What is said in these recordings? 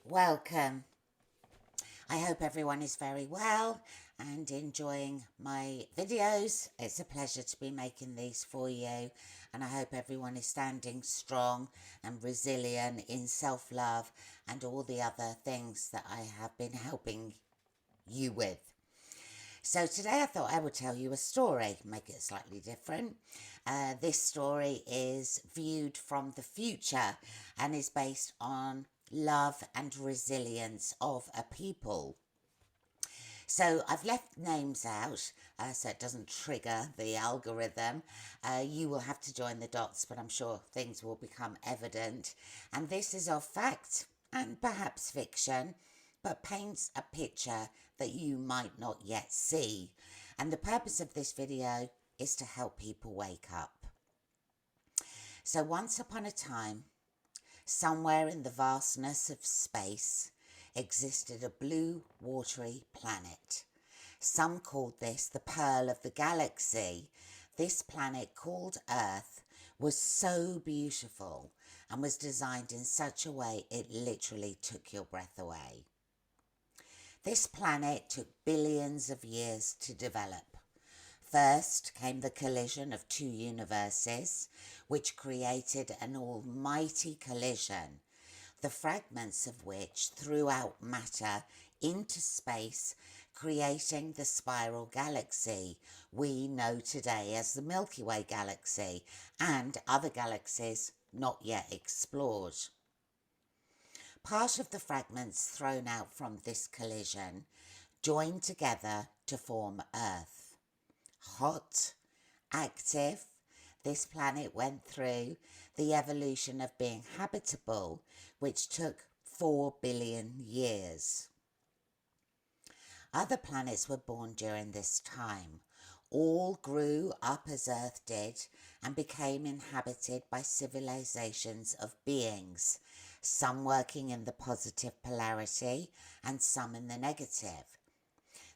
Welcome. I hope everyone is very well and enjoying my videos. It's a pleasure to be making these for you, and I hope everyone is standing strong and resilient in self-love and all the other things that I have been helping you with. So today I thought I would tell you a story, make it slightly different. This story is viewed from the future and is based on love and resilience of a people. So I've left names out so it doesn't trigger the algorithm. You will have to join the dots, but I'm sure things will become evident. And this is of fact and perhaps fiction, but paints a picture that you might not yet see. And the purpose of this video is to help people wake up. So once upon a time, somewhere in the vastness of space, existed a blue, watery planet. Some called this the pearl of the galaxy. This planet, called Earth, was so beautiful and was designed in such a way it literally took your breath away. This planet took billions of years to develop. First came the collision of two universes, which created an almighty collision, the fragments of which threw out matter into space, creating the spiral galaxy we know today as the Milky Way galaxy and other galaxies not yet explored. Part of the fragments thrown out from this collision joined together to form Earth. Hot, active, this planet went through the evolution of being habitable, which took 4 billion years. Other planets were born during this time. All grew up as Earth did and became inhabited by civilizations of beings, some working in the positive polarity and some in the negative.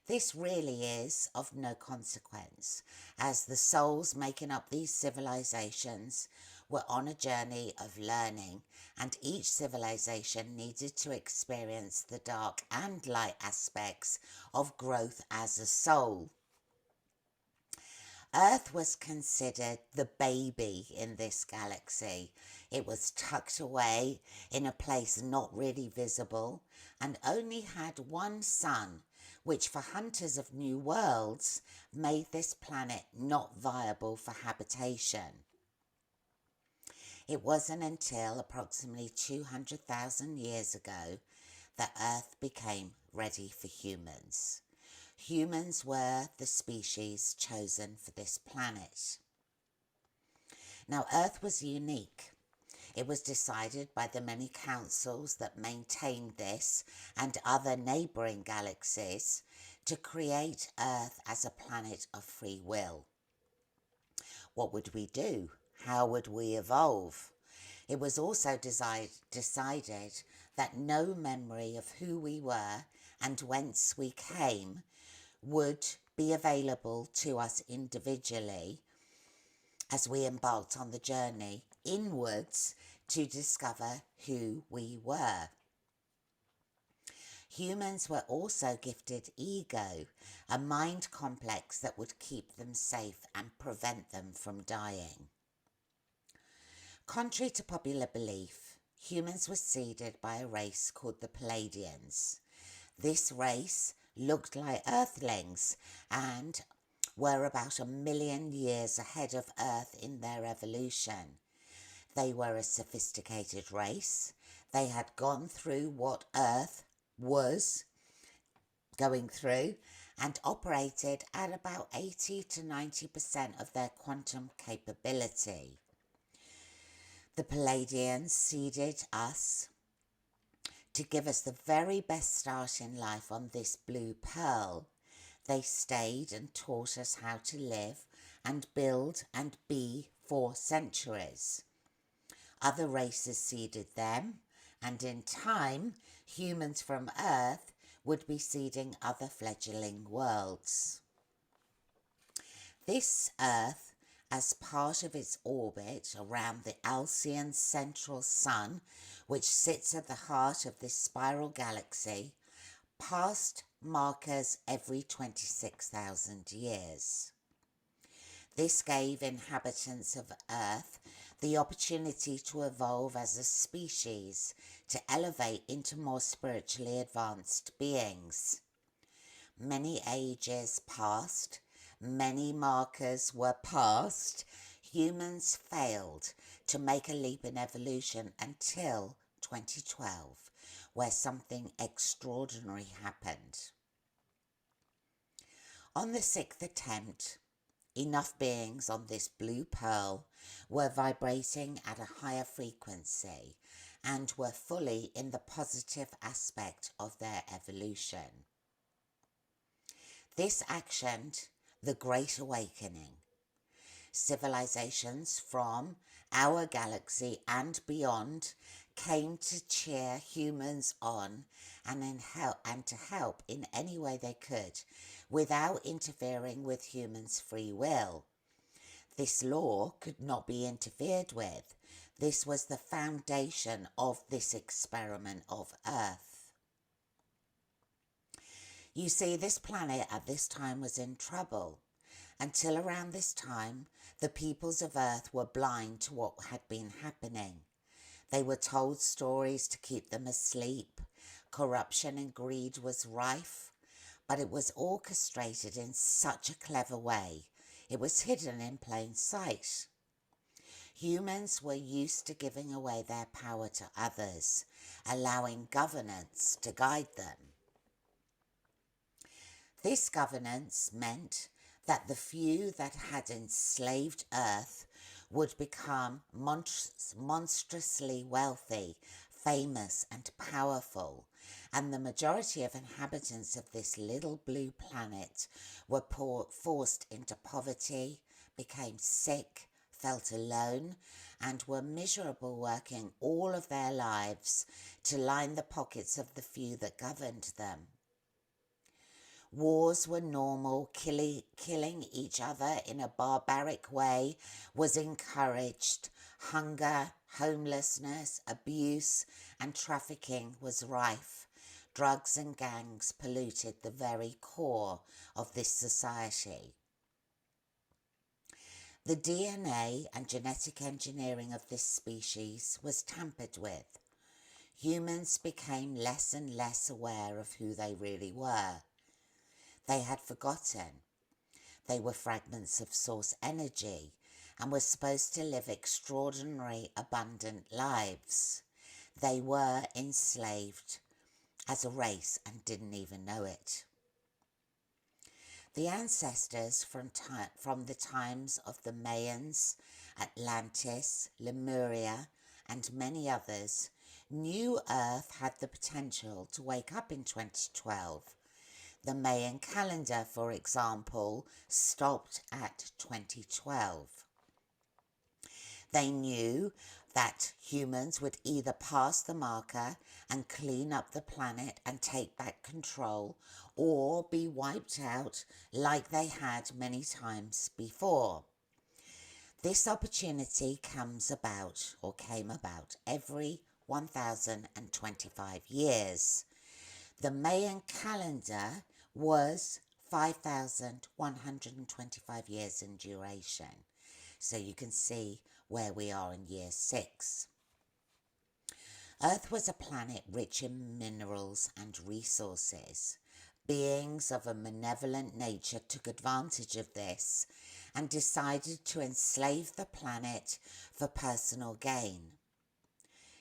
This really is of no consequence, as the souls making up these civilizations were on a journey of learning, and each civilization needed to experience the dark and light aspects of growth as a soul. Earth was considered the baby in this galaxy. It was tucked away in a place not really visible and only had one sun, which for hunters of new worlds made this planet not viable for habitation. It wasn't until approximately 200,000 years ago that Earth became ready for humans. Humans were the species chosen for this planet. Now, Earth was unique. It was decided by the many councils that maintained this and other neighbouring galaxies to create Earth as a planet of free will. What would we do? How would we evolve? It was also decided that no memory of who we were and whence we came would be available to us individually as we embarked on the journey inwards to discover who we were. Humans were also gifted ego, a mind complex that would keep them safe and prevent them from dying. Contrary to popular belief, humans were seeded by a race called the Palladians. This race looked like Earthlings and were about 1 million years ahead of Earth in their evolution. They were a sophisticated race. They had gone through what Earth was going through and operated at about 80 to 90% of their quantum capability. The Palladians seeded us to give us the very best start in life on this blue pearl. They stayed and taught us how to live and build and be for centuries. Other races seeded them, and in time, humans from Earth would be seeding other fledgling worlds. This Earth as part of its orbit around the Alcyon central sun, which sits at the heart of this spiral galaxy, passed markers every 26,000 years. This gave inhabitants of Earth the opportunity to evolve as a species, to elevate into more spiritually advanced beings. Many ages passed, many markers were passed. Humans failed to make a leap in evolution until 2012, where something extraordinary happened. On the sixth attempt, enough beings on this blue pearl were vibrating at a higher frequency and were fully in the positive aspect of their evolution. This actioned the Great Awakening. Civilizations from our galaxy and beyond came to cheer humans on and to help in any way they could, without interfering with humans' free will. This law could not be interfered with. This was the foundation of this experiment of Earth. You see, this planet at this time was in trouble. Until around this time, the peoples of Earth were blind to what had been happening. They were told stories to keep them asleep. Corruption and greed was rife, but it was orchestrated in such a clever way. It was hidden in plain sight. Humans were used to giving away their power to others, allowing governance to guide them. This governance meant that the few that had enslaved Earth would become monstrously wealthy, famous and powerful, and the majority of inhabitants of this little blue planet were forced into poverty, became sick, felt alone, and were miserable, working all of their lives to line the pockets of the few that governed them. Wars were normal. Killing each other in a barbaric way was encouraged. Hunger, homelessness, abuse, and trafficking was rife. Drugs and gangs polluted the very core of this society. The DNA and genetic engineering of this species was tampered with. Humans became less and less aware of who they really were. They had forgotten. They were fragments of source energy and were supposed to live extraordinary, abundant lives. They were enslaved as a race and didn't even know it. The ancestors from the times of the Mayans, Atlantis, Lemuria, and many others knew Earth had the potential to wake up in 2012. The Mayan calendar, for example, stopped at 2012. They knew that humans would either pass the marker and clean up the planet and take back control, or be wiped out like they had many times before. This opportunity came about every 1,025 years. The Mayan calendar was 5,125 years in duration. So you can see where we are in year 6. Earth was a planet rich in minerals and resources. Beings of a malevolent nature took advantage of this and decided to enslave the planet for personal gain.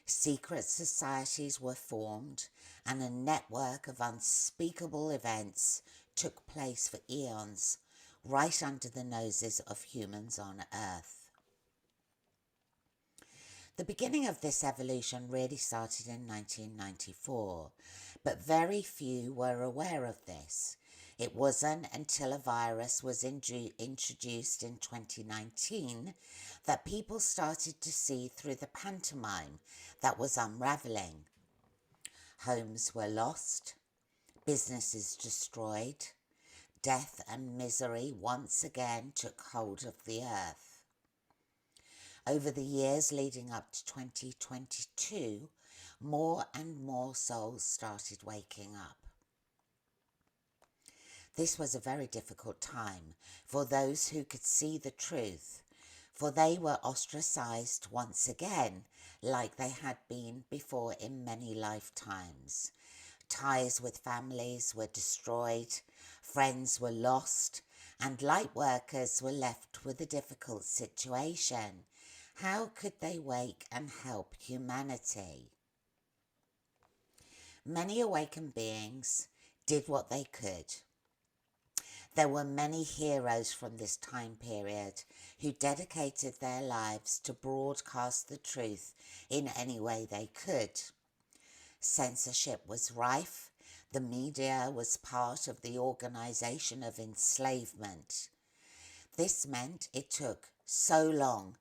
Secret societies were formed and a network of unspeakable events took place for eons, right under the noses of humans on Earth. The beginning of this evolution really started in 1994, but very few were aware of this. It wasn't until a virus was introduced in 2019 that people started to see through the pantomime that was unravelling. Homes were lost, businesses destroyed, death and misery once again took hold of the earth. Over the years leading up to 2022, more and more souls started waking up. This was a very difficult time for those who could see the truth, for they were ostracized once again, like they had been before in many lifetimes. Ties with families were destroyed, friends were lost, and light workers were left with a difficult situation. How could they wake and help humanity? Many awakened beings did what they could. There were many heroes from this time period who dedicated their lives to broadcast the truth in any way they could. Censorship was rife. The media was part of the organization of enslavement. This meant it took so long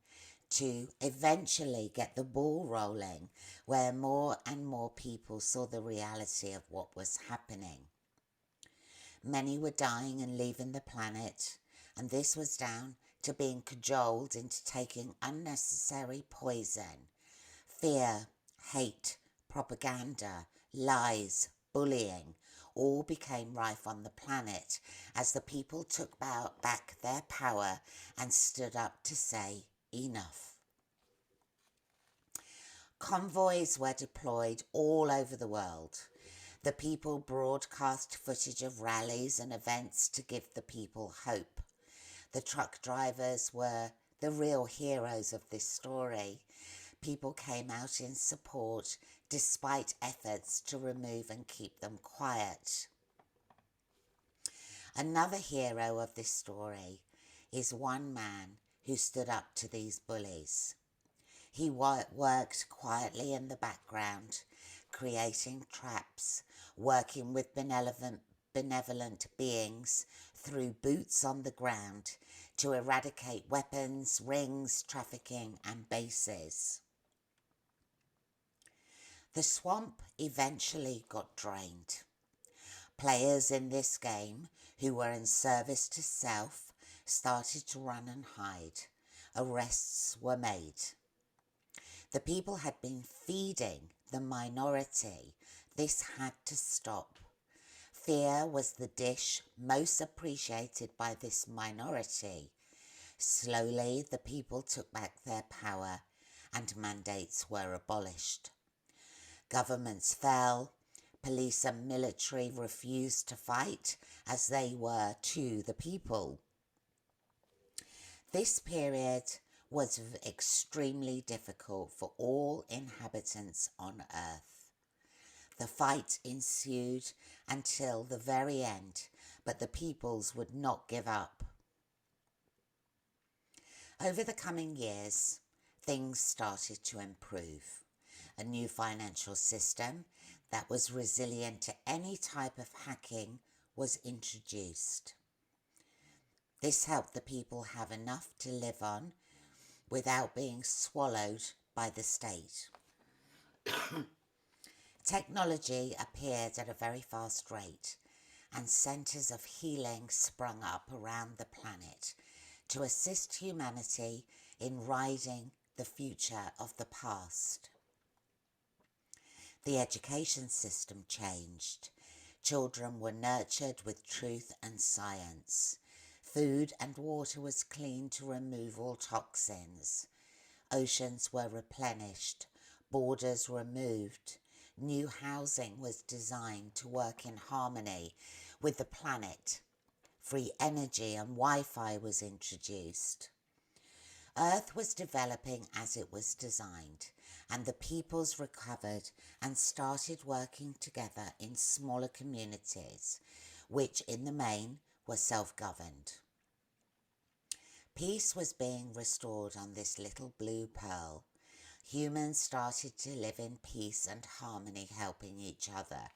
to eventually get the ball rolling, where more and more people saw the reality of what was happening. Many were dying and leaving the planet, and this was down to being cajoled into taking unnecessary poison. Fear, hate, propaganda, lies, bullying, all became rife on the planet as the people took back their power and stood up to say enough. Convoys were deployed all over the world. The people broadcast footage of rallies and events to give the people hope. The truck drivers were the real heroes of this story. People came out in support despite efforts to remove and keep them quiet. Another hero of this story is one man who stood up to these bullies. He worked quietly in the background, creating traps, working with benevolent beings through boots on the ground to eradicate weapons, rings, trafficking and bases. The swamp eventually got drained. Players in this game who were in service to self started to run and hide. Arrests were made. The people had been feeding the minority. This had to stop. Fear was the dish most appreciated by this minority. Slowly, the people took back their power and mandates were abolished. Governments fell. Police and military refused to fight as they were to the people. This period was extremely difficult for all inhabitants on Earth. The fight ensued until the very end, but the peoples would not give up. Over the coming years, things started to improve. A new financial system that was resilient to any type of hacking was introduced. This helped the people have enough to live on without being swallowed by the state. Technology appeared at a very fast rate, and centres of healing sprung up around the planet to assist humanity in riding the future of the past. The education system changed. Children were nurtured with truth and science. Food and water was cleaned to remove all toxins. Oceans were replenished. Borders removed. New housing was designed to work in harmony with the planet. Free energy and Wi-Fi was introduced. Earth was developing as it was designed, and the peoples recovered and started working together in smaller communities, which in the main were self-governed. Peace was being restored on this little blue pearl. Humans started to live in peace and harmony, helping each other.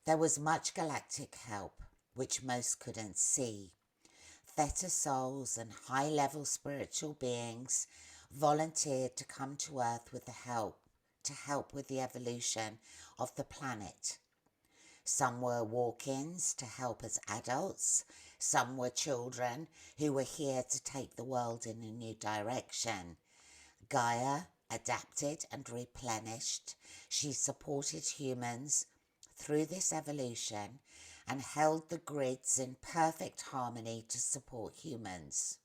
There was much galactic help, which most couldn't see. Theta souls and high-level spiritual beings volunteered to come to Earth with to help with the evolution of the planet. Some were walk-ins to help as adults. Some were children who were here to take the world in a new direction. Gaia adapted and replenished. She supported humans through this evolution and held the grids in perfect harmony to support humans.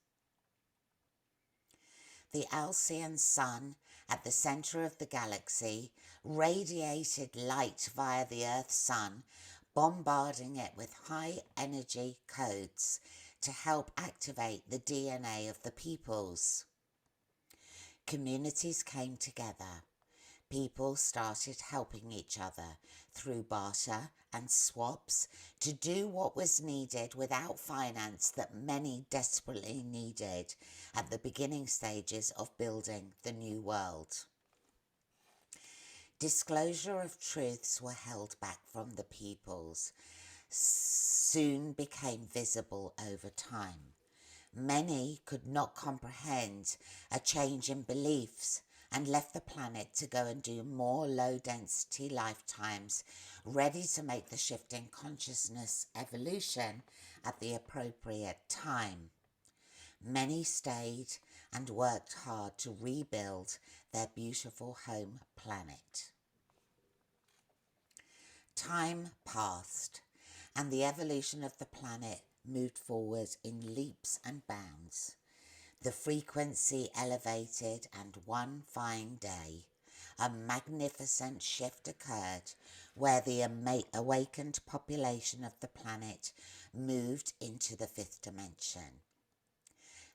The Alcyon sun at the centre of the galaxy radiated light via the Earth's sun, bombarding it with high energy codes to help activate the DNA of the peoples. Communities came together. People started helping each other through barter and swaps to do what was needed without finance that many desperately needed at the beginning stages of building the new world. Disclosure of truths were held back from the peoples, soon became visible over time. Many could not comprehend a change in beliefs and left the planet to go and do more low-density lifetimes, ready to make the shift in consciousness evolution at the appropriate time. Many stayed and worked hard to rebuild their beautiful home planet. Time passed, and the evolution of the planet moved forward in leaps and bounds. The frequency elevated, and one fine day, a magnificent shift occurred where the awakened population of the planet moved into the fifth dimension.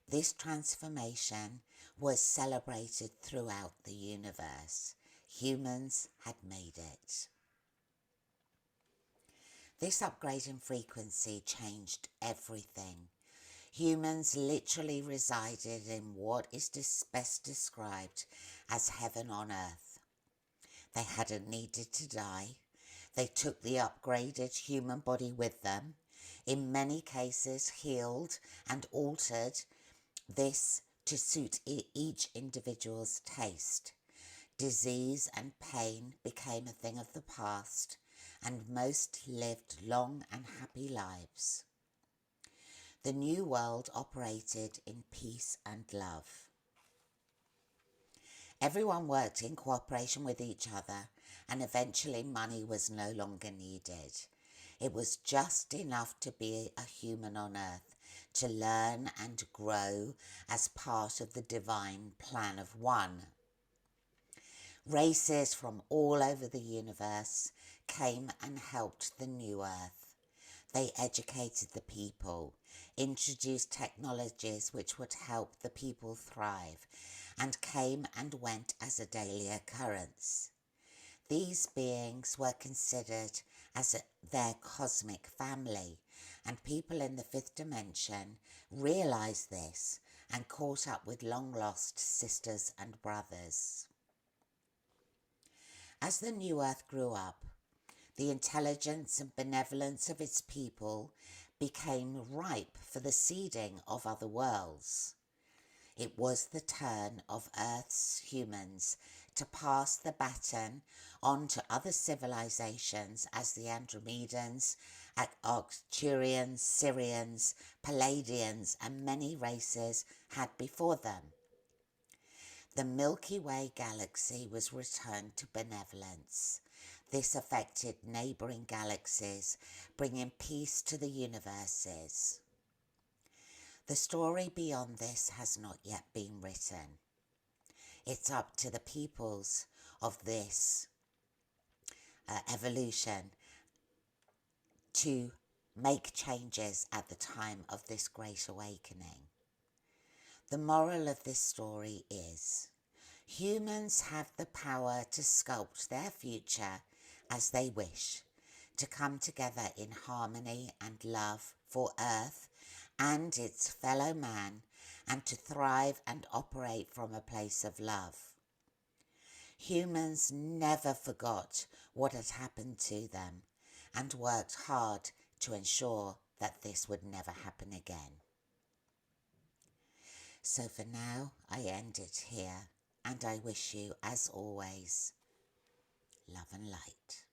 This transformation was celebrated throughout the universe. Humans had made it. This upgrade in frequency changed everything. Humans literally resided in what is best described as heaven on earth. They hadn't needed to die. They took the upgraded human body with them, in many cases healed and altered this to suit each individual's taste. Disease and pain became a thing of the past, and most lived long and happy lives. The new world operated in peace and love. Everyone worked in cooperation with each other, and eventually money was no longer needed. It was just enough to be a human on earth, to learn and grow as part of the divine plan of one. Races from all over the universe came and helped the new earth. They educated the people, introduced technologies which would help the people thrive, and came and went as a daily occurrence. These beings were considered as their cosmic family, and people in the fifth dimension realized this and caught up with long-lost sisters and brothers. As the new earth grew up, the intelligence and benevolence of its people became ripe for the seeding of other worlds. It was the turn of Earth's humans to pass the baton on to other civilizations as the Andromedans, Arcturians, Syrians, Palladians, and many races had before them. The Milky Way galaxy was returned to benevolence. This affected neighbouring galaxies, bringing peace to the universes. The story beyond this has not yet been written. It's up to the peoples of this evolution to make changes at the time of this great awakening. The moral of this story is, humans have the power to sculpt their future as they wish, to come together in harmony and love for Earth and its fellow man, and to thrive and operate from a place of love. Humans never forgot what had happened to them and worked hard to ensure that this would never happen again. So for now, I end it here, and I wish you, as always, love and light.